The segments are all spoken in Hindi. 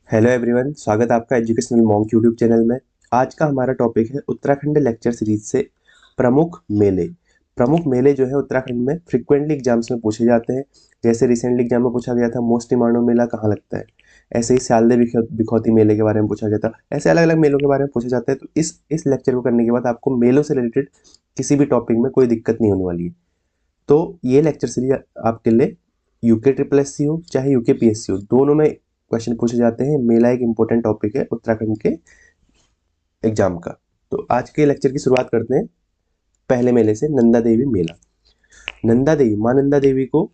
हेलो एवरीवन, स्वागत है आपका एजुकेशनल मॉन्क यूट्यूब चैनल में। आज का हमारा टॉपिक है उत्तराखंड लेक्चर सीरीज से प्रमुख मेले। प्रमुख मेले जो है उत्तराखंड में फ्रिक्वेंटली एग्जाम्स में पूछे जाते हैं। जैसे रिसेंटली एग्जाम में पूछा गया था मोस्ट डिमांडिंग मेला कहाँ लगता है, ऐसे ही स्यालदे बिखौती मेले के बारे में पूछा गया था। ऐसे अलग अलग मेलों के बारे में पूछे जाते हैं। तो इस लेक्चर को करने के बाद आपको मेलों से रिलेटेड किसी भी टॉपिक में कोई दिक्कत नहीं होने वाली है। तो ये लेक्चर सीरीज आपके लिए यूके ट्रिपल एस सी हो चाहे यूके पी एस सी हो, दोनों में क्वेश्चन पूछे जाते हैं। मेला एक इंपॉर्टेंट टॉपिक है उत्तराखंड के एग्जाम का। तो आज के लेक्चर की शुरुआत करते हैं पहले मेले से, नंदा देवी मेला। नंदा देवी, माँ नंदा देवी को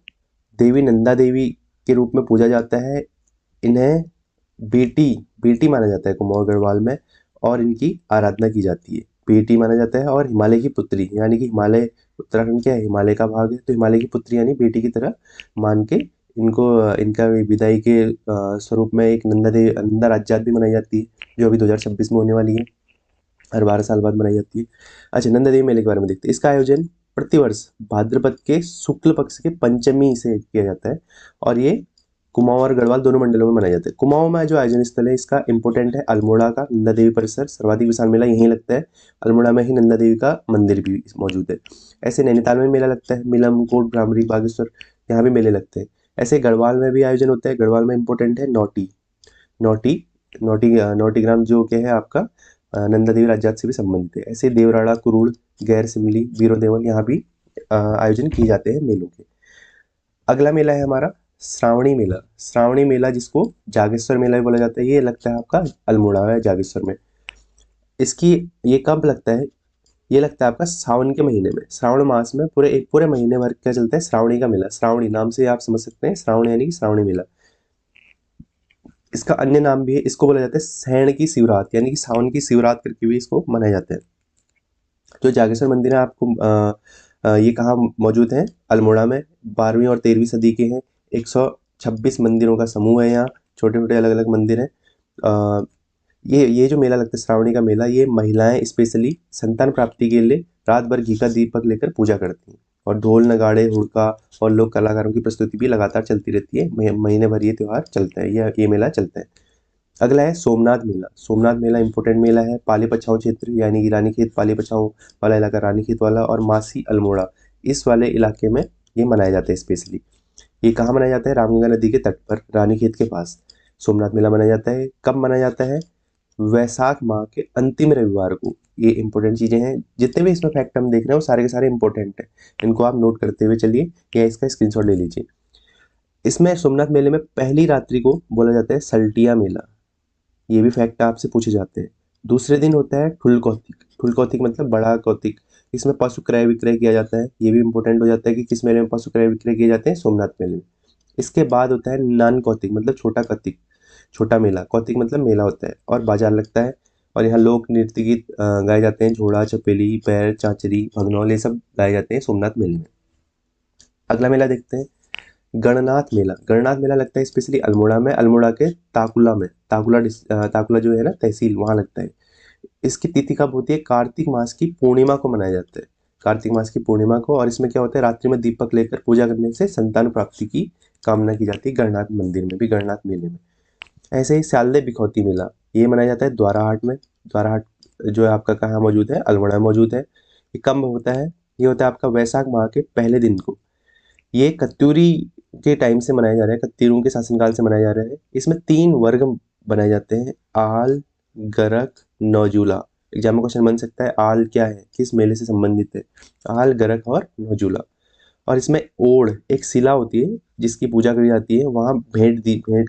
देवी नंदा देवी के रूप में पूजा जाता है। इन्हें बेटी बेटी माना जाता है कुमाऊं गढ़वाल में, और इनकी आराधना की जाती है। बेटी माना जाता है और हिमालय की पुत्री, यानी कि हिमालय उत्तराखंड क्या है, हिमालय का भाग है, तो हिमालय की पुत्री यानी बेटी की तरह मान के इनको इनका विदाई के स्वरूप में एक नंदा राज्यात भी मनाई जाती है, जो अभी 2026 में होने वाली है। हर 12 साल बाद मनाई जाती है। अच्छा, नंदा देवी मेले के बारे में देखते हैं। इसका आयोजन प्रतिवर्ष भाद्रपद के शुक्ल पक्ष के पंचमी से किया जाता है, और ये कुमाऊं और गढ़वाल दोनों मंडलों में मनाया जाता है। कुमाऊं में जो आयोजन स्थल है इसका इंपोर्टेंट है अल्मोड़ा का नंदा देवी परिसर। सर्वाधिक विशाल मेला यहीं लगता है। अल्मोड़ा में ही नंदा देवी का मंदिर भी मौजूद है। ऐसे नैनीताल में मेला लगता है, मिलम, कोट भ्रामरी, बागेश्वर, यहाँ भी मेले लगते हैं। ऐसे गढ़वाल में भी आयोजन होता है। गढ़वाल में इंपोर्टेंट है नौटी नौटी नौटी नौटीग्राम, जो क्या है आपका नंदा देवी राज्यात से भी संबंधित है। ऐसे देवराड़ा, कुरुड़, गैर सिमली, बीरो देवल, यहाँ भी आयोजन किए जाते हैं मेलों के। अगला मेला है हमारा श्रावणी मेला। श्रावणी मेला जिसको जागेश्वर मेला भी बोला जाता है, ये लगता है आपका अल्मोड़ा है जागेश्वर में। इसकी ये कब लगता है, ये लगता है आपका सावन के महीने में। श्रावण मास में पूरे महीने भर क्या चलता है, श्रावणी का मेला। श्रावणी नाम से आप समझ सकते हैं, श्रावण यानी कि श्रावणी मेला। इसका अन्य नाम भी है, इसको बोला जाता है सैण की शिवरात, यानी कि सावन की शिवरात करके भी इसको मनाया जाता है। जो जागेश्वर मंदिर है आपको ये कहाँ मौजूद है, अल्मोड़ा में। 12वीं और 13वीं सदी के हैं। 126 मंदिरों का समूह है यहाँ, छोटे छोटे अलग अलग मंदिर हैं। अ, ये जो मेला लगता है श्रावणी का मेला, ये महिलाएं स्पेशली संतान प्राप्ति के लिए रात भर घी का दीपक लेकर पूजा करती हैं, और ढोल नगाड़े हुड़का और लोक कलाकारों की प्रस्तुति भी लगातार चलती रहती है। महीने भर ये त्यौहार चलता है, ये मेला चलता है। अगला है सोमनाथ मेला। सोमनाथ मेला इंपोर्टेंट मेला है। पाली पछाऊ क्षेत्र, यानी कि रानीखेत पाली पछाऊ वाला इलाका, रानीखेत वाला, और मासी अल्मोड़ा, इस वाले इलाके में ये मनाया जाता है स्पेशली। ये कहाँ मनाया जाता है, रामगंगा नदी के तट पर रानीखेत के पास सोमनाथ मेला मनाया जाता है। कब मनाया जाता है, वैशाख माह के अंतिम रविवार को। ये इंपॉर्टेंट चीजें हैं, जितने भी इसमें फैक्ट हम देख रहे हैं वो सारे के सारे इंपॉर्टेंट हैं। इनको आप नोट करते हुए चलिए या इसका स्क्रीनशॉट ले लीजिए। इसमें सोमनाथ मेले में पहली रात्रि को बोला जाता है सल्टिया मेला। ये भी फैक्ट आपसे पूछे जाते हैं। दूसरे दिन होता है ठुल कौतिक। ठुल कौतिक मतलब बड़ा कौतिक। इसमें पशु क्रय विक्रय किया जाता है। ये भी इंपॉर्टेंट हो जाता है कि किस मेले में पशु क्रय विक्रय किए जाते हैं, सोमनाथ मेले में। इसके बाद होता है नान कौतिक, मतलब छोटा कौतिक, छोटा मेला। कौतिक मतलब मेला होता है और बाजार लगता है, और यहाँ लोक नृत्य गीत गाए जाते हैं। झोड़ा, चपेली, पैर, चांचरी, भगनौल, ये सब गाए जाते हैं सोमनाथ मेले में। अगला मेला देखते हैं, गणनाथ मेला। गणनाथ मेला लगता है स्पेशली अल्मोड़ा में, अल्मोड़ा के ताकुला में। ताकुला जो है ना तहसील, वहाँ लगता है। इसकी तिथि कब होती है, कार्तिक मास की पूर्णिमा को मनाया जाता है। कार्तिक मास की पूर्णिमा को। और इसमें क्या होता है, रात्रि में दीपक लेकर पूजा करने से संतान प्राप्ति की कामना की जाती है। गणनाथ मंदिर में भी, गणनाथ मेले में। ऐसे ही स्यालदे बिखौती मेला, ये मनाया जाता है द्वाराहाट में। द्वाराहाट जो है आपका कहाँ मौजूद है, अल्मोड़ा में मौजूद है। ये कब होता है, ये होता है आपका वैशाख माह के पहले दिन को। ये कत्यूरी के टाइम से मनाया जा रहा है, कत्यूरों के शासनकाल से मनाया जा रहा है। इसमें 3 वर्ग बनाए जाते हैं, आल, गरक, नौजूला। एग्जाम में क्वेश्चन बन सकता है आल क्या है, किस मेले से संबंधित है। आल, गरक और नौजूला। और इसमें ओढ़ एक शिला होती है जिसकी पूजा करी जाती है, वहाँ भेंट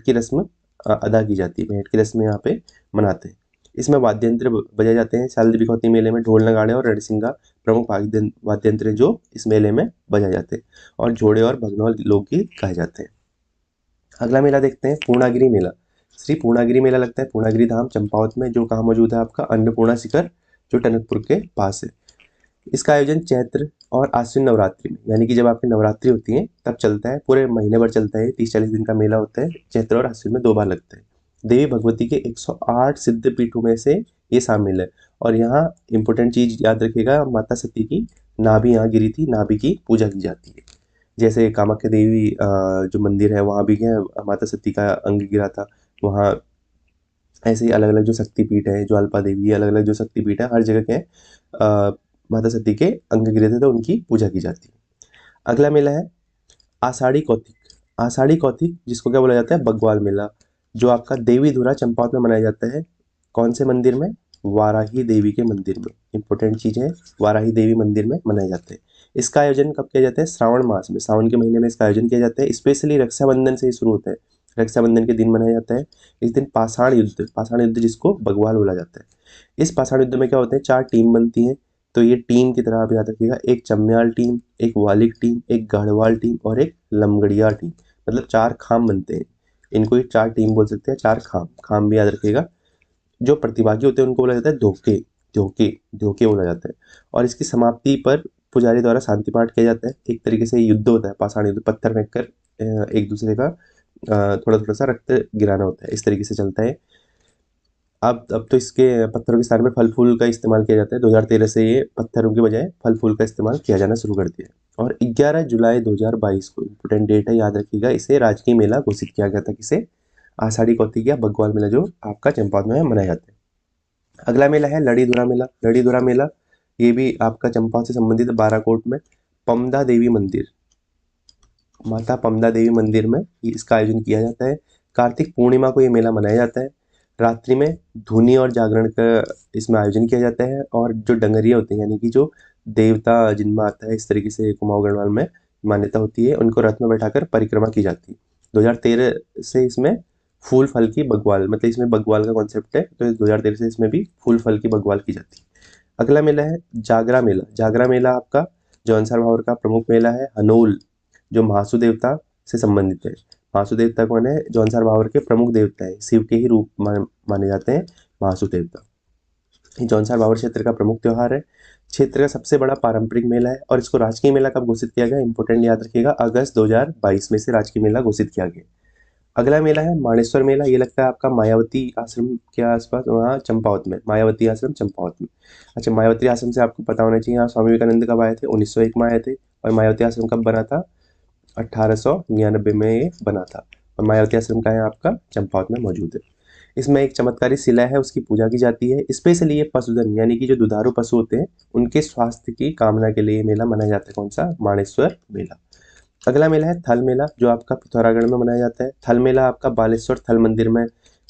की रस्म अदा की जाती है। भेंट की रस्म यहाँ पे मनाते हैं। इसमें वाद्य यंत्र बजाए जाते हैं। शारदीय बिखौती मेले में ढोल नगाड़े और रणसिंगा प्रमुख वाद्य यंत्र जो इस मेले में बजाए जाते हैं, और जोड़े और भगनौल लोकगीत गाए जाते हैं। अगला मेला देखते हैं, पूर्णागिरि मेला। श्री पूर्णागिरि मेला लगता है पूर्णागिरि धाम चंपावत में, जो कहाँ मौजूद है आपका, अन्नपूर्णा शिखर, जो टनकपुर के पास है। इसका आयोजन चैत्र और आश्विन नवरात्रि में, यानी कि जब आपकी नवरात्रि होती है तब चलता है। पूरे महीने भर चलता है, 30-40 दिन का मेला होता है। चैत्र और आश्विन में 2 बार लगता है। देवी भगवती के 108 सिद्ध पीठों में से ये शामिल है। और यहाँ इंपॉर्टेंट चीज याद रखिएगा, माता सती की नाभि यहाँ गिरी थी, नाभि की पूजा की जाती है। जैसे कामाख्या देवी जो मंदिर है वहाँ भी क्या है, माता सती का अंग गिरा था, वहाँ ऐसे ही अलग अलग जो शक्तिपीठ है, ज्वाल्पा देवी, अलग अलग जो शक्तिपीठ है, हर जगह के माता सती के अंग गिरे थे तो उनकी पूजा की जाती है। अगला मेला है आषाढ़ी कौतिक। आषाढ़ी कौतिक जिसको क्या बोला जाता है, बग्वाल मेला, जो आपका देवीधुरा चंपावत में मनाया जाता है। कौन से मंदिर में? वाराही देवी के मंदिर में। इंपॉर्टेंट चीज है, वाराही देवी मंदिर में मनाए जाते हैं। इसका आयोजन कब किया जाता है? श्रावण मास में, सावन के महीने में इसका आयोजन किया जाता है। स्पेशली रक्षाबंधन से ही शुरू होता है, रक्षाबंधन के दिन मनाया जाता है। इस दिन पाषाण युद्ध जिसको बग्वाल बोला जाता है। इस पाषाण युद्ध में क्या होते हैं, 4 टीम बनती हैं। तो ये टीम की तरह आप याद रखिएगा, एक चम्याल टीम, एक वालिक टीम, एक गढ़वाल टीम और एक लमगड़िया टीम। मतलब 4 खाम बनते हैं। इनको ही 4 टीम बोल सकते हैं, 4 खाम। खाम भी याद रखिएगा। जो प्रतिभागी होते हैं उनको बोला जाता है धोखे। धोखे धोखे बोला जाता है। और इसकी समाप्ति पर पुजारी द्वारा शांति पाठ किया जाता है। एक तरीके से युद्ध होता है, पाषाण युद्ध, पत्थर फेंक कर एक दूसरे का थोड़ा थोड़ा सा रक्त गिराना होता है। इस तरीके से चलता है। अब तो इसके पत्थरों के स्थान में फल फूल का इस्तेमाल किया जाता है। 2013 से ये पत्थरों के बजाय फल फूल का इस्तेमाल किया जाना शुरू कर दिया है। और 11 जुलाई 2022 को इम्पोर्टेंट डेट है, याद रखिएगा, इसे राजकीय मेला घोषित किया गया था। किसे? आषाढ़ी कौतिक या बग्वाल मेला, जो आपका चंपावत में मनाया जाता है। अगला मेला है लड़ीधुरा मेला। लड़ीधुरा मेला ये भी आपका चंपावत से संबंधित है। बाराकोट में पमदा देवी मंदिर, माता पमदा देवी मंदिर में इसका आयोजन किया जाता है। कार्तिक पूर्णिमा को ये मेला मनाया जाता है। रात्रि में धुनी और जागरण का इसमें आयोजन किया जाता है। और जो डंगरिया होते हैं, यानी कि जो देवता जिनमें आता है, इस तरीके से कुमाऊं गढ़वाल में मान्यता होती है, उनको रथ में बैठाकर परिक्रमा की जाती है। 2013 से इसमें फूल फल की बग्वाल, मतलब इसमें बग्वाल का कॉन्सेप्ट है, तो 2013 से इसमें भी फूल फल की बग्वाल की जाती है। अगला मेला है जागरा मेला। जागरा मेला आपका जौनसार भावर का प्रमुख मेला है। हनोल जो महासु देवता से संबंधित है। महासु देवता कौन है? जौनसार भावर के प्रमुख देवता है, शिव के ही रूप माने जाते हैं महासु देवता। ये जौनसार भावर क्षेत्र का प्रमुख त्योहार है। क्षेत्र का सबसे बड़ा पारंपरिक मेला है। और इसको राजकीय मेला कब घोषित किया गया? इंपोर्टेंट याद रखिएगा, अगस्त 2022 में से राजकीय मेला घोषित किया गया। अगला मेला है माणेश्वर मेला। ये लगता है आपका मायावती आश्रम के आसपास, वहाँ चंपावत में, मायावती आश्रम चंपावत में। अच्छा, मायावती आश्रम से आपको पता होना चाहिए, यहाँ स्वामी विवेकानंद कब आए थे? 1901 में आए थे। और मायावती आश्रम कब बना था? 1899 में ये बना था। और मायावती आश्रम का है आपका चंपावत में मौजूद है। इसमें एक चमत्कारी शिला है, उसकी पूजा की जाती है। स्पेशली ये पशुधन यानी कि जो दुधारू पशु होते हैं उनके स्वास्थ्य की कामना के लिए मेला मनाया जाता है। कौन सा? माणेश्वर मेला। अगला मेला है थल मेला, जो आपका पिथौरागढ़ में मनाया जाता है। थल मेला आपका बालेश्वर थल मंदिर में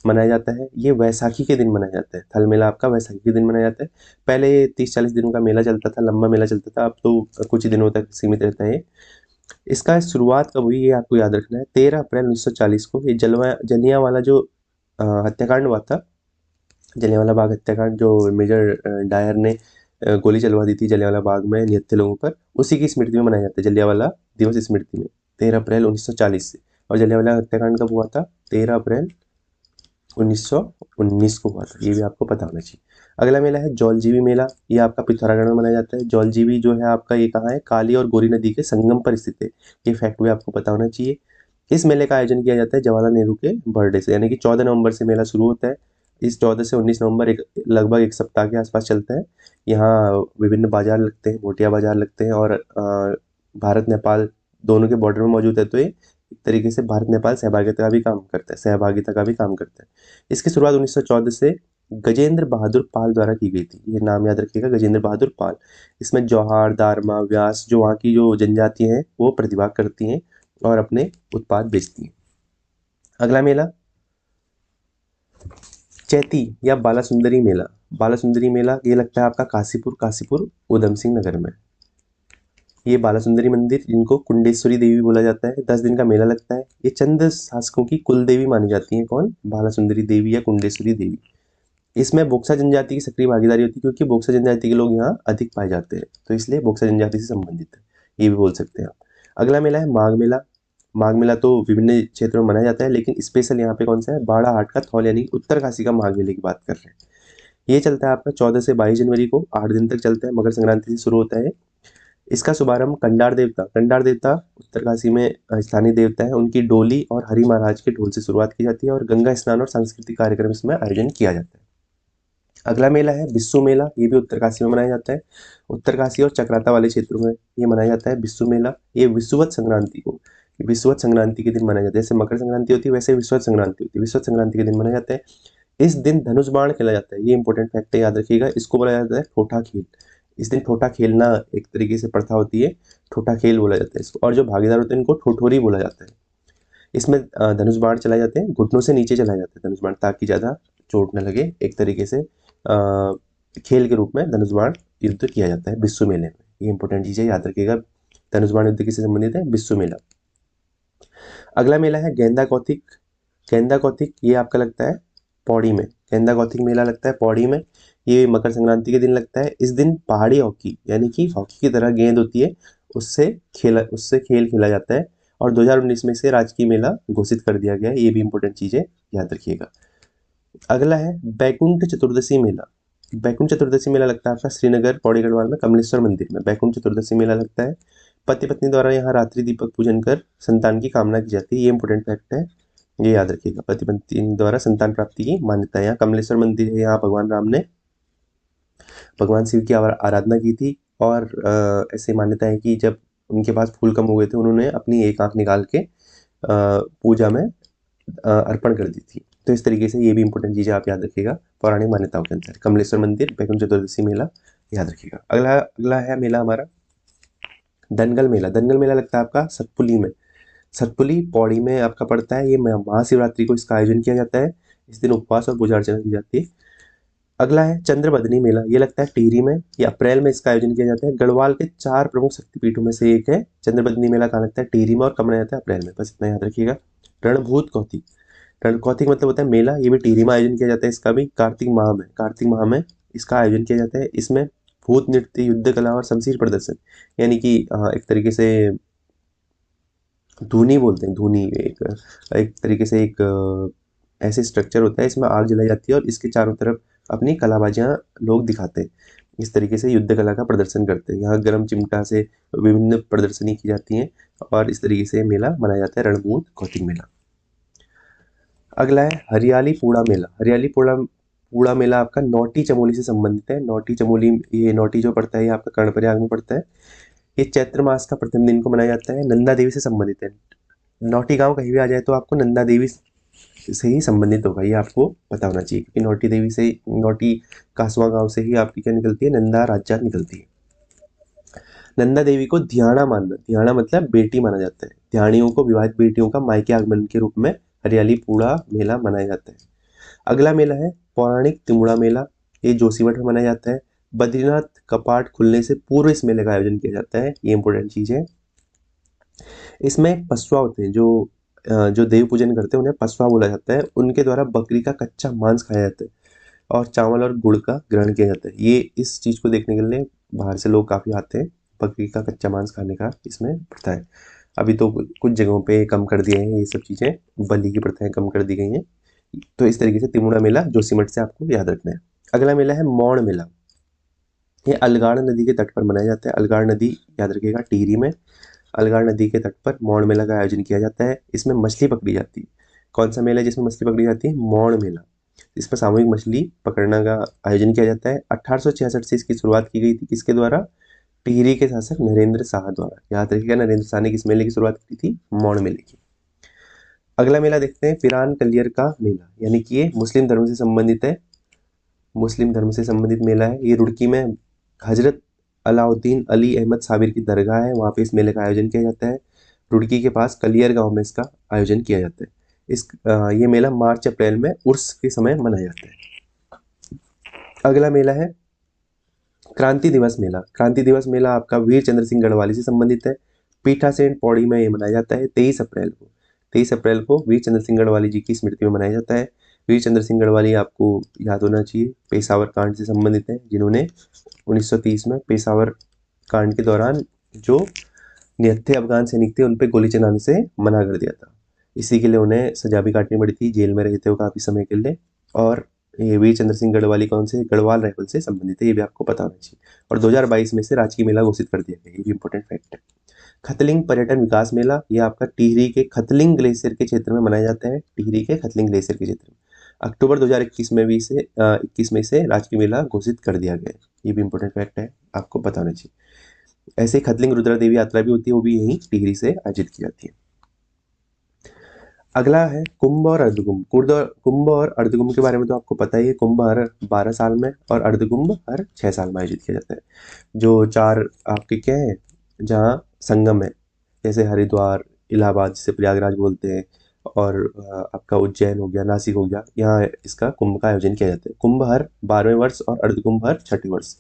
मनाया जाता है। ये वैसाखी के दिन मनाया जाता है। थल मेला आपका वैसाखी के दिन मनाया जाता है। पहले ये 30-40 दिनों का मेला चलता था, लंबा मेला चलता था। अब तो कुछ ही दिनों तक सीमित रहता है। इसका शुरुआत कब हुई ये आपको याद रखना है। 13 अप्रैल 1940 को ये जलियांवाला जो हत्याकांड हुआ था, जलियांवाला बाग हत्याकांड, जो मेजर डायर ने गोली चलवा दी थी जलियांवाला बाग में निहत्थे लोगों पर, उसी की स्मृति में मनाया जाता है जलियांवाला दिवस स्मृति में, 13 अप्रैल 1940 से। और जलियांवाला हत्याकांड कब हुआ था? 13 अप्रैल 1919 को हुआ था। ये भी आपको पता होना चाहिए। अगला मेला है जौलजीबी मेला। ये आपका पिथौरागढ़ में मनाया जाता है। जौलजीबी जो है आपका, ये कहाँ है? काली और गोरी नदी के संगम पर स्थित है। ये फैक्ट भी आपको पता होना चाहिए। इस मेले का आयोजन किया जाता है जवाहरलाल नेहरू के बर्थडे से, यानी कि 14 नवंबर से मेला शुरू होता है। इस 14 से 19 नवंबर, एक लगभग एक सप्ताह के आसपास चलता है। यहाँ विभिन्न बाजार लगते हैं, भोटिया बाजार लगते हैं। और भारत नेपाल दोनों के बॉर्डर में मौजूद है, तो ये एक तरीके से भारत नेपाल सहभागिता का भी काम करता है। इसकी शुरुआत 1914 से गजेंद्र बहादुर पाल द्वारा की गई थी। ये नाम याद रखिएगा, गजेंद्र बहादुर पाल। इसमें जौहार, दारमा, व्यास, जो वहाँ की जो जनजाति हैं वो प्रतिभाग करती हैं और अपने उत्पाद बेचती हैं। अगला मेला चैती या बालासुंदरी मेला। बालासुंदरी मेला ये लगता है आपका काशीपुर उधम सिंह नगर में। ये बालासुंदरी मंदिर, जिनको कुंडेश्वरी देवी बोला जाता है, 10 दिन का मेला लगता है। ये चंद शासकों की कुल देवी मानी जाती है। कौन? बालासुंदरी देवी या कुंडेश्वरी देवी। इसमें बोक्सा जनजाति की सक्रिय भागीदारी होती है, क्योंकि बोक्सा जनजाति के लोग यहाँ अधिक पाए जाते हैं, तो इसलिए बोक्सा जनजाति से संबंधित है, ये भी बोल सकते हैं आप। अगला मेला है माघ मेला। माघ मेला तो विभिन्न क्षेत्रों में मनाया जाता है, लेकिन स्पेशल यहाँ पे कौन सा है? बाड़ा हाट का थौल, यानी उत्तरकाशी का माघ मेले की बात कर रहे हैं। ये चलता है आपका 14 से 22 जनवरी को, 8 दिन तक चलता है। मकर संक्रांति से शुरू होता है। इसका शुभारंभ कंडार देवता उत्तरकाशी में स्थानीय देवता है, उनकी डोली और हरि महाराज के ढोल से शुरुआत की जाती है। और गंगा स्नान और सांस्कृतिक कार्यक्रम इसमें आयोजन किया जाता है। अगला मेला है बिस्सू मेला। ये भी उत्तरकाशी में मनाया जाता है। उत्तरकाशी और चक्राता वाले क्षेत्रों में ये मनाया जाता है बिस्सू मेला। ये विषुवत संक्रांति के दिन मनाया जाता है। जैसे मकर संक्रांति होती है, वैसे विषुवत संक्रांति होती है। विषुवत संक्रांति के दिन मनाया जाता है। इस दिन धनुष बाण खेला जाता है, ये इंपॉर्टेंट फैक्ट है, याद रखिएगा। इसको बोला जाता है ठोठा खेल। इस दिन ठोठा खेलना एक तरीके से प्रथा होती है, ठोठा खेल बोला जाता है इसको। और जो भागीदार होते हैं उनको ठोठोरी बोला जाता है। इसमें धनुष बाण चलाए जाते हैं, घुटनों से नीचे चलाए जाते हैं धनुष बाण, ताकि ज़्यादा चोट न लगे। एक तरीके से खेल के रूप में धनुष बाण युद्ध किया जाता है बिस्सू मेले में। ये इंपॉर्टेंट चीज़ है, याद रखिएगा। धनुष बाण युद्ध किससे संबंधित है? बिस्सू मेला। अगला मेला है गेंदा कौतिक। गेंदा कौतिक ये आपका लगता है पौड़ी में। गेंदा कौतिक मेला लगता है पौड़ी में। ये मकर संक्रांति के दिन लगता है। इस दिन पहाड़ी हॉकी, यानी कि हॉकी की तरह गेंद होती है, उससे खेल खेला जाता है। और 2019 में से राजकीय मेला घोषित कर दिया गया है। ये भी इंपॉर्टेंट चीज़ है, याद रखिएगा। अगला है बैकुंठ चतुर्दशी मेला। बैकुंठ चतुर्दशी मेला लगता है आपका श्रीनगर पौड़ी गढ़वाल में कमलेश्वर मंदिर में बैकुंठ चतुर्दशी मेला लगता है। पति पत्नी द्वारा यहाँ रात्रि दीपक पूजन कर संतान की कामना की जाती है। ये इंपॉर्टेंट फैक्ट है, ये याद रखिएगा। पति पत्नी द्वारा संतान प्राप्ति की मान्यता है। यहाँ कमलेश्वर मंदिर है, यहाँ भगवान राम ने भगवान शिव की आराधना की थी। और ऐसी मान्यता है कि जब उनके पास फूल कम हुए थे, उन्होंने अपनी एक आंख निकाल के पूजा में अर्पण कर दी थी। तो इस तरीके से ये भी इंपॉर्टेंट चीज़ें आप याद रखिएगा पौराणिक मान्यताओं के अंदर। कमलेश्वर मंदिर, बैकुंठ चतुर्दशी मेला याद रखिएगा। अगला अगला है मेला हमारा दनगल मेला। दनगल मेला लगता है आपका सतपुली में। सतपुली पौड़ी में आपका पड़ता है। ये महाशिवरात्रि को इसका आयोजन किया जाता है। इस दिन उपवास और पूजा अर्चना की जाती है। अगला है चंद्रबदनी मेला। ये लगता है टिहरी में। ये अप्रैल में इसका आयोजन किया जाता है। गढ़वाल के 4 प्रमुख शक्तिपीठों में से एक है। चंद्रबदनी मेला कहाँ लगता है? टिहरी में। और कब मनाया जाता है? अप्रैल में। बस इतना याद रखिएगा। रणभूत कौतिक। रणकौतिक मतलब होता है मेला। ये भी टिहरी में आयोजन किया जाता है। इसका भी कार्तिक माह में इसका आयोजन किया जाता है। इसमें भूत नृत्य, युद्ध कला और शमशीर प्रदर्शन, यानी कि एक तरीके से धूनी बोलते हैं। धूनी एक तरीके से एक ऐसे स्ट्रक्चर होता है, इसमें आग जलाई जाती है और इसके चारों तरफ अपनी कलाबाजियाँ लोग दिखाते हैं। इस तरीके से युद्ध कला का प्रदर्शन करते हैं। यहाँ गर्म चिमटा से विभिन्न प्रदर्शनी की जाती हैं और इस तरीके से मेला मनाया जाता है, रणभूत कौतिक मेला। अगला है हरियाली पूड़ा मेला। हरियाली पूड़ा मेला आपका नौटी चमोली से संबंधित है। नौटी चमोली, ये नौटी जो पड़ता है ये आपका कर्णप्रयाग में पड़ता है। ये चैत्र मास का प्रथम दिन को मनाया जाता है। नंदा देवी से संबंधित है। नौटी गांव कहीं भी आ जाए तो आपको नंदा देवी से ही संबंधित होगा, ये आपको पता होना चाहिए। क्योंकि नौटी देवी से, नौटी कासवा गांव से ही आपकी क्या निकलती है? नंदा राज्य निकलती है। नंदा देवी को ध्याना मानना, ध्याना मतलब बेटी माना जाता है। ध्यानियों को, विवाहित बेटियों का मायके आगमन के रूप में हरियाली पूड़ा मेला मनाया जाता है। अगला मेला है पौराणिक तिमुड़ा मेला। ये जोशीमठ में मनाया जाता है। बद्रीनाथ कपाट खुलने से पूर्व इस मेले का आयोजन किया जाता है। ये इंपॉर्टेंट चीज है। इसमें पशुआ होते हैं, जो देव पूजन करते हैं उन्हें पशुआ बोला जाता है। उनके द्वारा बकरी का कच्चा मांस खाया जाता है और चावल और गुड़ का ग्रहण किया जाता है। ये इस चीज को देखने के लिए बाहर से लोग काफी आते हैं। बकरी का कच्चा मांस खाने का इसमें प्रथा है। अभी तो कुछ जगहों पे कम कर दिए हैं ये सब चीजें, बलि की प्रथाएं कम कर दी गई हैं। तो इस तरीके से तिमुड़ा मेला जोशीमठ से आपको याद रखना है। अगला मेला है मौड़ मेला। ये अलगाड़ नदी के तट पर मनाया जाता है। अलगाड़ नदी याद रखिएगा, टिहरी में। अलगाड़ नदी के तट पर मौड़ मेला का आयोजन किया जाता है। इसमें मछली पकड़ी जाती है। कौन सा मेला है जिसमें मछली पकड़ी जाती है? मौड़ मेला। इसमें सामूहिक मछली पकड़ना का आयोजन किया जाता है। 1866 से इसकी शुरुआत की गई थी। किसके द्वारा? टिहरी के शासक नरेंद्र शाह द्वारा। याद रखिएगा, नरेंद्र शाह ने किस मेले की शुरुआत की थी? मौड़ मेले की। अगला मेला देखते हैं पिरान कलियर का मेला, यानी कि ये मुस्लिम धर्म से संबंधित है। मुस्लिम धर्म से संबंधित मेला है। ये रुड़की में हजरत अलाउद्दीन अली अहमद साबिर की दरगाह है, वहाँ पे इस मेले का आयोजन किया जाता है। रुड़की के पास कलियर गांव में इसका आयोजन किया जाता है। ये मेला मार्च अप्रैल में उर्स के समय मनाया जाता है। अगला मेला है क्रांति दिवस मेला। क्रांति दिवस मेला आपका वीर चंद्र सिंह गढ़वाली से संबंधित है। पीठासेन पौड़ी में ये मनाया जाता है 23 अप्रैल को। 23 अप्रैल को वीर चंद्र सिंह गढ़वाली जी की स्मृति में मनाया जाता है। वीर चंद्र सिंह गढ़वाली आपको याद होना चाहिए, पेशावर कांड से संबंधित है, जिन्होंने 1930 में पेशावर कांड के दौरान जो निहत्थे अफगान सैनिक थे उन पर गोली चलाने से मना कर दिया था। इसी के लिए उन्हें सजा भी काटनी पड़ी थी, जेल में रहे थे वो काफ़ी समय के लिए। और ये वीर चंद्र सिंह गढ़वाली कौन से? गढ़वाल राइफल से संबंधित है, ये भी आपको पता होना चाहिए। और 2022 में से राजकीय मेला घोषित कर दिया गया, ये भी इंपॉर्टेंट फैक्ट है। खतलिंग पर्यटन विकास मेला, ये आपका टिहरी के खतलिंग ग्लेशियर के क्षेत्र में मनाया जाता है। टिहरी के खतलिंग ग्लेशियर के क्षेत्र में अक्टूबर 2021 में भी इसे 21 में से राजकीय मेला घोषित कर दिया गया है। ये भी इंपॉर्टेंट फैक्ट है, आपको पता होना चाहिए। ऐसे ही खतलिंग रुद्रा देवी यात्रा भी होती है, वो भी यहीं टिहरी से आयोजित की जाती है। अगला है कुंभ और अर्धकुंभ। कुंभ और अर्धकुंभ के बारे में तो आपको पता ही है। कुंभ हर 12 साल में और अर्धकुंभ हर 6 साल में आयोजित किया जाता है। जो चार आपके क्या है, जहाँ संगम है, जैसे हरिद्वार, इलाहाबाद जिसे प्रयागराज बोलते हैं, और आपका उज्जैन हो गया, नासिक हो गया, यहाँ इसका कुंभ का आयोजन किया जाता है। कुंभ हर 12वें वर्ष और अर्धकुंभ हर 6ठे वर्ष।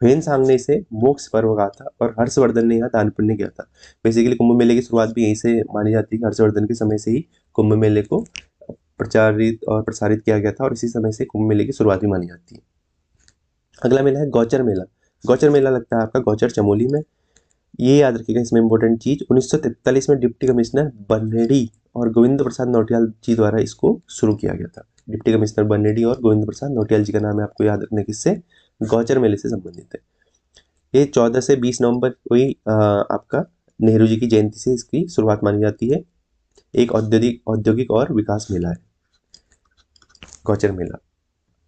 हुयेन सांग ने इसे मोक्ष पर्व कहा था और हर्षवर्धन ने यहाँ दान पुण्य किया था। बेसिकली कुंभ मेले की शुरुआत भी यहीं से मानी जाती है कि हर्षवर्धन के समय से ही कुंभ मेले को प्रचारित और प्रसारित किया गया था, और इसी समय से कुंभ मेले की शुरुआत भी मानी जाती है। अगला मेला है गौचर मेला। गौचर मेला लगता है आपका गौचर चमोली में। ये याद रखिएगा, इसमें इंपॉर्टेंट चीज 1943 में डिप्टी कमिश्नर बनेडी और गोविंद प्रसाद नौटियाल जी द्वारा इसको शुरू किया गया था। डिप्टी कमिश्नर बनेडी और गोविंद प्रसाद नौटियाल जी का नाम है आपको याद रखने, किससे, गौचर मेले से संबंधित है। ये 14 से 20 नवंबर हुई आपका नेहरू जी की जयंती से इसकी शुरुआत मानी जाती है। एक औद्योगिक और विकास मेला है गौचर मेला।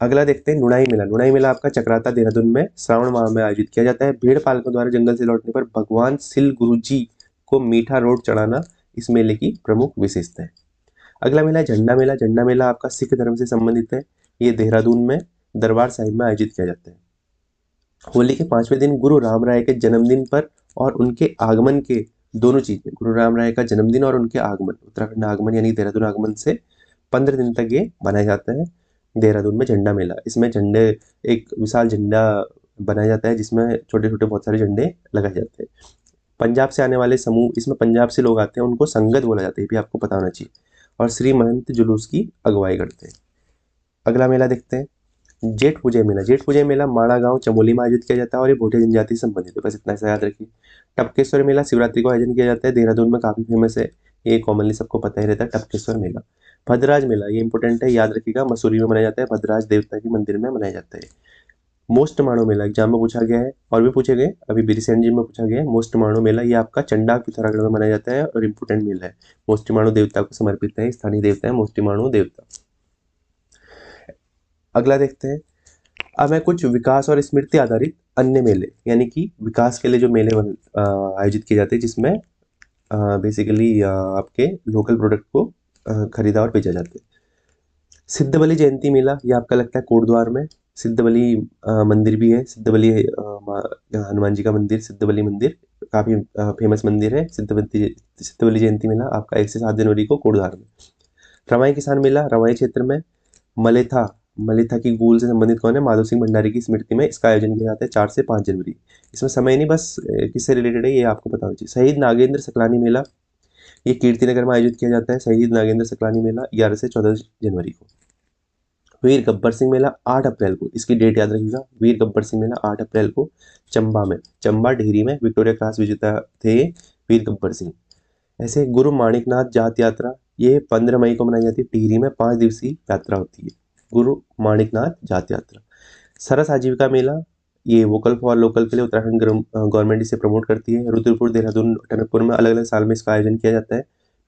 अगला देखते हैं नुणाई मेला। नुणाई मेला आपका चक्राता देहरादून में श्रावण माह में आयोजित किया जाता है। भेड़ पालकों द्वारा जंगल से लौटने पर भगवान सिल गुरु जी को मीठा रोट चढ़ाना इस मेले की प्रमुख विशेषता है। अगला मेला है झंडा मेला। झंडा मेला आपका सिख धर्म से संबंधित है। ये देहरादून में दरबार साहिब में आयोजित किया जाता है। होली के 5वें दिन गुरु राम राय के जन्मदिन पर और उनके आगमन के दोनों चीजें, गुरु राम राय का जन्मदिन और उनके आगमन, उत्तराखंड आगमन यानी देहरादून आगमन से 15 दिन तक ये मनाया जाता है देहरादून में झंडा मेला। इसमें झंडे, एक विशाल झंडा बनाया जाता है जिसमें छोटे छोटे बहुत सारे झंडे लगाए जाते हैं। पंजाब से आने वाले समूह, इसमें पंजाब से लोग आते हैं, उनको संगत बोला जाता है, ये भी आपको पता होना चाहिए, और श्री महंत जुलूस की अगुवाई करते हैं। अगला मेला देखते हैं जेठ पूजय मेला। जेठ पूजय मेला माड़ा गांव चमोली में आयोजित किया जाता है और ये भोटिया जनजाति से संबंधित है, बस इतना सा याद रखिए। टपकेश्वर मेला शिवरात्रि को आयोजन किया जाता है, देहरादून में काफी फेमस है, ये कॉमनली सबको पता ही रहता है टपकेश्वर मेला। भद्रराज मेला, ये इंपॉर्टेंट है, याद रखिएगा, मसूरी में मनाया जाता है, भद्रराज देवता के मंदिर में मनाया जाता है। मोस्ट माणो मेला एग्जाम में पूछा गया है और भी पूछे गए, अभी भी रिसेंट जी में पूछा गया है। मोस्ट माणो मेला ये आपका चंडाक पिथौरागढ़ में मनाया जाता है और इम्पोर्टेंट मेला है। मोस्टी माणो देवता को समर्पित है, स्थानीय देवता है मोस्टी माणो देवता। अगला देखते हैं, अब है कुछ विकास और स्मृति आधारित अन्य मेले, यानी कि विकास के लिए जो मेले आयोजित किए जाते हैं, जिसमें बेसिकली आपके लोकल प्रोडक्ट को खरीदा और बेचा जाता है। सिद्धबली जयंती मेला, ये आपका लगता है कोटद्वार में। सिद्धबली मंदिर भी है, सिद्धबली हनुमान जी का मंदिर, सिद्धबली मंदिर काफी फेमस मंदिर है। सिद्धबली जयंती मेला आपका 1 से 7 जनवरी को कोटद्वार में। रवाई किसान मेला रवाई क्षेत्र में। मलेथा की गूल से संबंधित कौन है, माधव सिंह भंडारी की स्मृति में इसका आयोजन किया जाता है 4 से 5 जनवरी। इसमें समय नहीं, बस किससे रिलेटेड है ये आपको पता होना चाहिए। शहीद नागेंद्र सकलानी मेला, ये कीर्तिनगर में आयोजित किया जाता है। शहीद नागेंद्र सकलानी मेला 11 से 14 जनवरी को। वीर गब्बर सिंह मेला 8 अप्रैल को, इसकी डेट याद रखिएगा, वीर गब्बर सिंह मेला 8 अप्रैल को चंबा में, चंबा डेहरी में विक्टोरिया क्रॉस विजेता थे वीर गब्बर सिंह। ऐसे गुरु माणिकनाथ जात यात्रा, ये 15 मई को मनाई जाती है, टिहरी में 5 दिवसीय यात्रा होती है, गुरु माणिकनाथ जात यात्रा। सरस आजीविका मेला, ये वोकल फॉर लोकल के लिए उत्तराखंड गवर्नमेंट इसे प्रमोट करती है। रुद्रपुर, देहरादून, टनकपुर में अलग अलग साल में इसका आयोजन किया जाता है।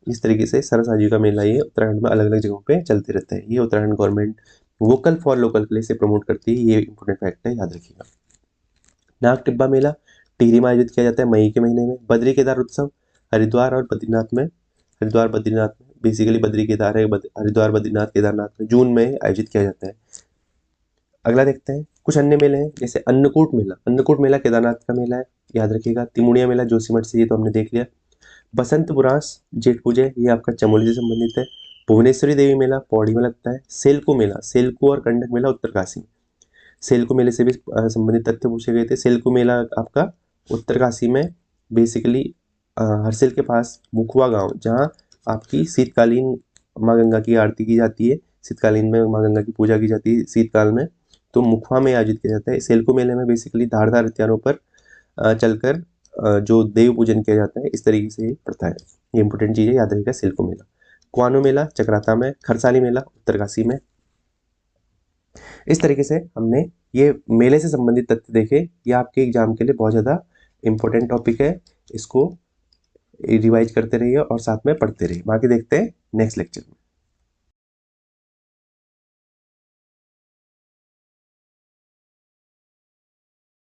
इस तरीके से सरस आजीविका मेला ये उत्तराखंड में अलग अलग जगहों पे चलते रहता है। ये Uttarakhand government vocal for local के लिए इसे प्रमोट करती है, ये इंपॉर्टेंट फैक्ट है, याद रखिएगा। नाग टिब्बा मेला टिहरी में आयोजित किया जाता है मई के महीने में। बद्री केदार उत्सव हरिद्वार और बद्रीनाथ में, हरिद्वार बद्रीनाथ में, बेसिकली बद्री केदार है, हरिद्वार बद्रीनाथ केदारनाथ में जून में आयोजित किया जाता है। अगला देखते हैं कुछ अन्य मेले हैं, जैसे अन्नकूट मेला। अन्नकूट मेला केदारनाथ का मेला है, याद रखिएगा। तिमुड़िया मेला जोशीमठ से, ये तो हमने देख लिया। बसंत बुरांस जेठ पूजा, ये आपका चमोली से संबंधित है। भुवनेश्वरी देवी मेला पौड़ी में लगता है। सेल्कू मेला, सेल्कू और कंडक मेला उत्तरकाशी में। सेल्कू मेले से भी संबंधित तथ्य पूछे गए थे। सेल्कू मेला आपका उत्तरकाशी में, बेसिकली हरसिल के पास मुखवा गांव, जहां आपकी शीतकालीन माँ गंगा की आरती की जाती है, शीतकालीन में माँ गंगा की पूजा की जाती है शीतकाल में, तो मुखवा में आयोजित किया जाता है। सेल्कू मेले में बेसिकली धारदार हथियारों पर चलकर जो देव पूजन किया जाता है, इस तरीके से प्रथा है। ये इंपॉर्टेंट चीज़ है, याद रहेगा सेल्कू मेला। क्वानो मेला चक्राता में। खरसाली मेला उत्तरकाशी में। इस तरीके से हमने ये मेले से संबंधित तथ्य देखे। ये आपके एग्जाम के लिए बहुत ज़्यादा इंपॉर्टेंट टॉपिक है, इसको रिवाइज करते रहिए और साथ में पढ़ते रहिए। बाकी देखते हैं नेक्स्ट लेक्चर में।